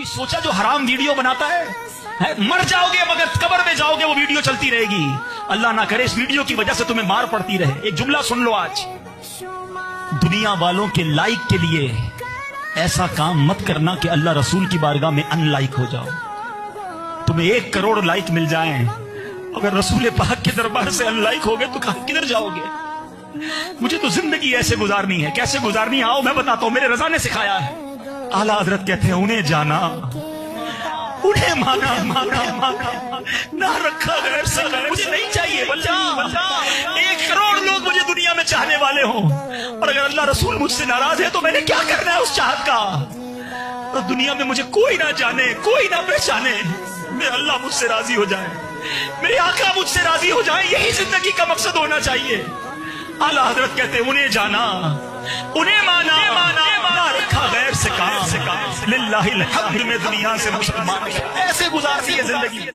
कभी सोचा जो हराम वीडियो बनाता है? मर जाओगे मगर कब्र में जाओगे वो वीडियो चलती रहेगी। अल्लाह ना करे इस वीडियो की वजह से तुम्हें मार पड़ती रहे। एक जुमला सुन लो आज, दुनिया वालों के लाइक के लिए ऐसा काम मत करना कि अल्लाह रसूल की बारगाह में अनलाइक हो जाओ। तुम्हें 1 करोड़ लाइक मिल जाएं, अगर रसूल पाक के दरबार से अनलाइक हो गए तो कहां किधर जाओगे? मुझे तो जिंदगी ऐसे गुजारनी है। कैसे गुजारनी है आओ मैं बताता हूं, मेरे रजा ने सिखाया है। आला हजरत कहते हैं उन्हें जाना, उन्हें माना, माना, माना, ना रखा गैर से गैर। मुझे नहीं चाहिए 1 करोड़ लोग मुझे दुनिया में चाहने वाले हों, और अगर अल्लाह रसूल मुझसे नाराज है तो मैंने क्या करना है उस चाहत का? और दुनिया में मुझे कोई ना जाने, कोई ना पहचाने, मेरा अल्लाह मुझसे राजी हो जाए, मेरे आका मुझसे राजी हो जाए, यही जिंदगी का मकसद होना चाहिए। आला हजरत कहते हैं उन्हें जाना, उन्हें माना, ना रखा गैर से काम। लिल्लाहिल हम्द में दुनिया से मुसलमान ऐसे गुजारती है जिंदगी।